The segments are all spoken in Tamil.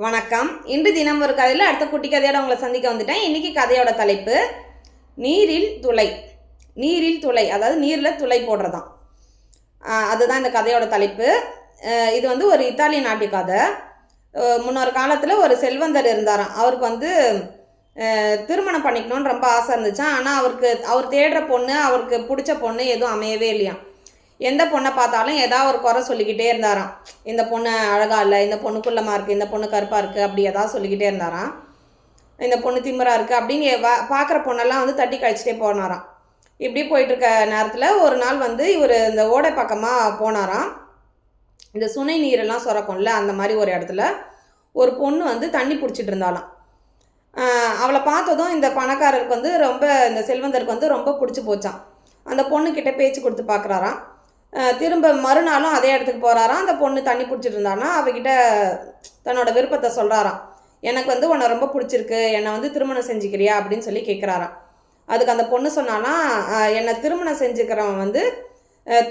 வணக்கம். இன்று தினம் ஒரு கதையில் அடுத்த குட்டி கதையோட உங்களை சந்திக்க வந்துட்டேன். இன்னைக்கு கதையோட தலைப்பு நீரில் துளை. நீரில் துளை, அதாவது நீரில் துளை போடுறதான். அதுதான் இந்த கதையோட தலைப்பு. இது வந்து ஒரு இத்தாலிய நாட்டு கதை. முன்னொரு காலத்தில் ஒரு செல்வந்தர் இருந்தாராம். அவருக்கு திருமணம் பண்ணிக்கணும்னு ரொம்ப ஆசை இருந்துச்சான். ஆனால் அவர் தேடுற பொண்ணு, அவருக்கு பிடிச்ச பொண்ணு எதுவும் அமையவே இல்லையாம். எந்த பொண்ணை பார்த்தாலும் ஏதாவது ஒரு குறை சொல்லிக்கிட்டே இருந்தாராம். இந்த பொண்ணு அழகா இல்லை, இந்த பொண்ணு குள்ளமாக இருக்குது, இந்த பொண்ணு கருப்பாக இருக்குது, அப்படி ஏதாவது சொல்லிக்கிட்டே இருந்தாராம். இந்த பொண்ணு திமிராக இருக்குது அப்படின்னு பார்க்குற பொண்ணெல்லாம் தட்டி கழிச்சிட்டே போனாராம். இப்படி போயிட்டுருக்க நேரத்தில் ஒரு நாள் இவர் இந்த ஓடை பக்கமாக போனாராம். இந்த சுனை நீரெல்லாம் சுரக்கும்ல, அந்த மாதிரி ஒரு இடத்துல ஒரு பொண்ணு தண்ணி பிடிச்சிட்டு இருந்தாலாம். அவளை பார்த்ததும் இந்த பணக்காரருக்கு ரொம்ப, இந்த செல்வந்தருக்கு ரொம்ப பிடிச்சி போச்சான். அந்த பொண்ணுக்கிட்ட பேச்சு கொடுத்து பார்க்குறாராம். திரும்ப மறுநாளும் அதே இடத்துக்கு போகிறாராம். அந்த பொண்ணு தண்ணி பிடிச்சிட்டு இருந்தானா அவகிட்ட தன்னோட விருப்பத்தை சொல்கிறாராம். எனக்கு உன்னை ரொம்ப பிடிச்சிருக்கு, என்னை திருமணம் செஞ்சுக்கிறியா அப்படின்னு சொல்லி கேட்குறாராம். அதுக்கு அந்த பொண்ணு சொன்னாலாம், என்னை திருமணம் செஞ்சுக்கிறவன்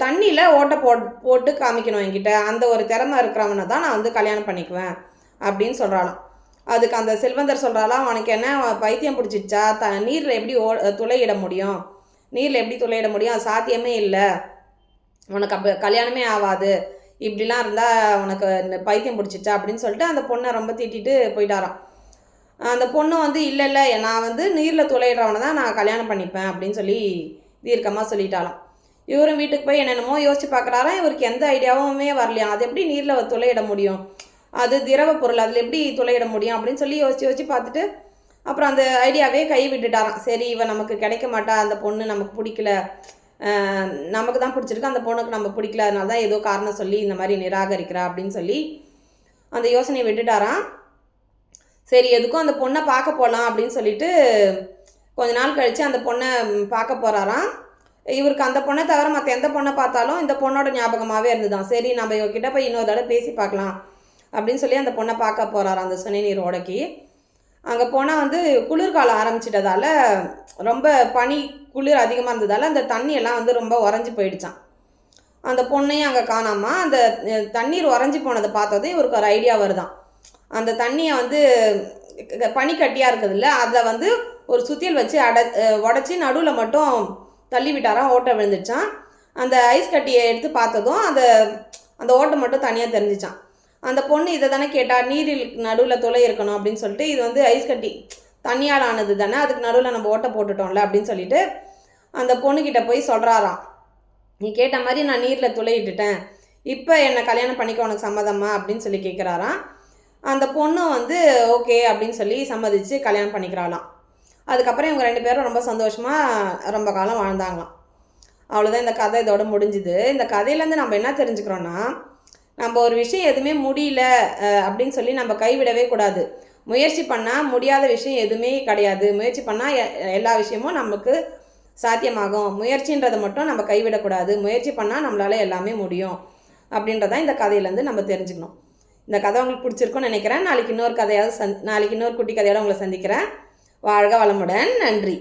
தண்ணியில் ஓட்டை போட்டு காமிக்கணும் என்கிட்ட, அந்த ஒரு திறமை இருக்கிறவனை தான் நான் கல்யாணம் பண்ணிக்குவேன் அப்படின்னு சொல்கிறாளாம். அதுக்கு அந்த செல்வந்தர் சொல்கிறாலாம், உனக்கு என்ன பைத்தியம் பிடிச்சிச்சா? நீரில் எப்படி துளையிட முடியும்? நீரில் எப்படி துளையிட முடியும்? அது சாத்தியமே இல்லை, உனக்கு அப்போ கல்யாணமே ஆகாது, இப்படிலாம் இருந்தால் உனக்கு பைத்தியம் பிடிச்சிச்சா அப்படின்னு சொல்லிட்டு அந்த பொண்ணை ரொம்ப திட்டிட்டு போயிட்டாராம். அந்த பொண்ணு இல்லை இல்லை, நான் நீரில் துளையிடுறவனை தான் நான் கல்யாணம் பண்ணிப்பேன் அப்படின்னு சொல்லி தீர்க்கமாக சொல்லிட்டாலாம். இவரும் வீட்டுக்கு போய் என்னென்னமோ யோசிச்சு பார்க்குறாராம். இவருக்கு எந்த ஐடியாவுமே வரலையாம். அது எப்படி நீரில் துளையிட முடியும்? அது திரவ பொருள், அதில் எப்படி துளையிட முடியும் அப்படின்னு சொல்லி யோசிச்சு பார்த்துட்டு அப்புறம் அந்த ஐடியாவே கை விட்டுட்டாராம். சரி, இவன் நமக்கு கிடைக்க மாட்டா, அந்த பொண்ணு நமக்கு பிடிக்கல, நமக்கு தான் பிடிச்சிருக்கு, அந்த பொண்ணுக்கு நம்ம பிடிக்கல, அதனால தான் ஏதோ காரணம் சொல்லி இந்த மாதிரி நிராகரிக்கிறா அப்படின்னு சொல்லி அந்த யோசனையை விட்டுட்டாராம். சரி, எதுக்கும் அந்த பொண்ணை பார்க்க போகலாம் அப்படின்னு சொல்லிட்டு கொஞ்ச நாள் கழித்து அந்த பொண்ணை பார்க்க போகிறாராம். இவருக்கு அந்த பொண்ணை தவிர மற்ற எந்த பொண்ணை பார்த்தாலும் இந்த பொண்ணோட ஞாபகமாகவே இருந்துதான். சரி, நம்ம இவர்கிட்ட போய் இன்னொரு தடவை பேசி பார்க்கலாம் அப்படின்னு சொல்லி அந்த பொண்ணை பார்க்க போகிறாராம். அந்த சுனை நீர் ஓடைக்கு அங்கே போனால் குளிர்காலம் ஆரம்பிச்சிட்டதால ரொம்ப பனி குளிர் அதிகமாக இருந்ததால் அந்த தண்ணியெல்லாம் ரொம்ப உறைஞ்சி போயிடுச்சான். அந்த பொண்ணையும் அங்கே காணாமல் அந்த தண்ணீர் உறைஞ்சி போனதை பார்த்ததே இவருக்கு ஒரு ஐடியா வருதான். அந்த தண்ணியை பனிக்கட்டியாக இருக்குதுல்ல, அதில் ஒரு சுத்தியல் வச்சு உடச்சி நடுவில் மட்டும் தள்ளி விட்டாராம். ஓட்டை விழுந்துச்சான். அந்த ஐஸ் கட்டியை எடுத்து பார்த்ததும் அந்த ஓட்டை மட்டும் தனியாக தெரிஞ்சிச்சான். அந்த பொண்ணு இதை தானே கேட்டா, நீரில் நடுவில் துளை இருக்கணும் அப்படின்னு சொல்லிட்டு, இது ஐஸ் கட்டி தண்ணியால் ஆனது தானே, அதுக்கு நடுவில் நம்ம ஓட்டை போட்டுட்டோம்ல அப்படின்னு சொல்லிட்டு அந்த பொண்ணுக்கிட்ட போய் சொல்கிறாராம். நீ கேட்ட மாதிரி நான் நீரில் துளையிட்டுட்டேன், இப்போ என்னை கல்யாணம் பண்ணிக்க உனக்கு சம்மதமா அப்படின்னு சொல்லி கேட்குறாராம். அந்த பொண்ணு ஓகே அப்படின்னு சொல்லி சம்மதிச்சு கல்யாணம் பண்ணிக்கிறாளாம். அதுக்கப்புறம் இவங்க 2 பேரும் ரொம்ப சந்தோஷமாக ரொம்ப காலம் வாழ்ந்தாங்களாம். அவ்வளோதான், இந்த கதை இதோட முடிஞ்சுது. இந்த கதையிலேருந்து நம்ம என்ன தெரிஞ்சுக்கிறோன்னா, நம்ம ஒரு விஷயம் எதுவுமே முடியல அப்படின்னு சொல்லி நம்ம கைவிடவே கூடாது. முயற்சி பண்ணால் முடியாத விஷயம் எதுவுமே கிடையாது. முயற்சி பண்ணால் எல்லா விஷயமும் நமக்கு சாத்தியமாகும். முயற்சின்றதை மட்டும் நம்ம கைவிடக்கூடாது. முயற்சி பண்ணால் நம்மளால் எல்லாமே முடியும் அப்படின்றதான் இந்த கதையிலேருந்து நம்ம தெரிஞ்சுக்கணும். இந்த கதை உங்களுக்கு பிடிச்சிருக்குன்னு நினைக்கிறேன். நாளைக்கு இன்னொரு குட்டி கதையோடு உங்களை சந்திக்கிறேன். வாழ்க வளமுடன். நன்றி.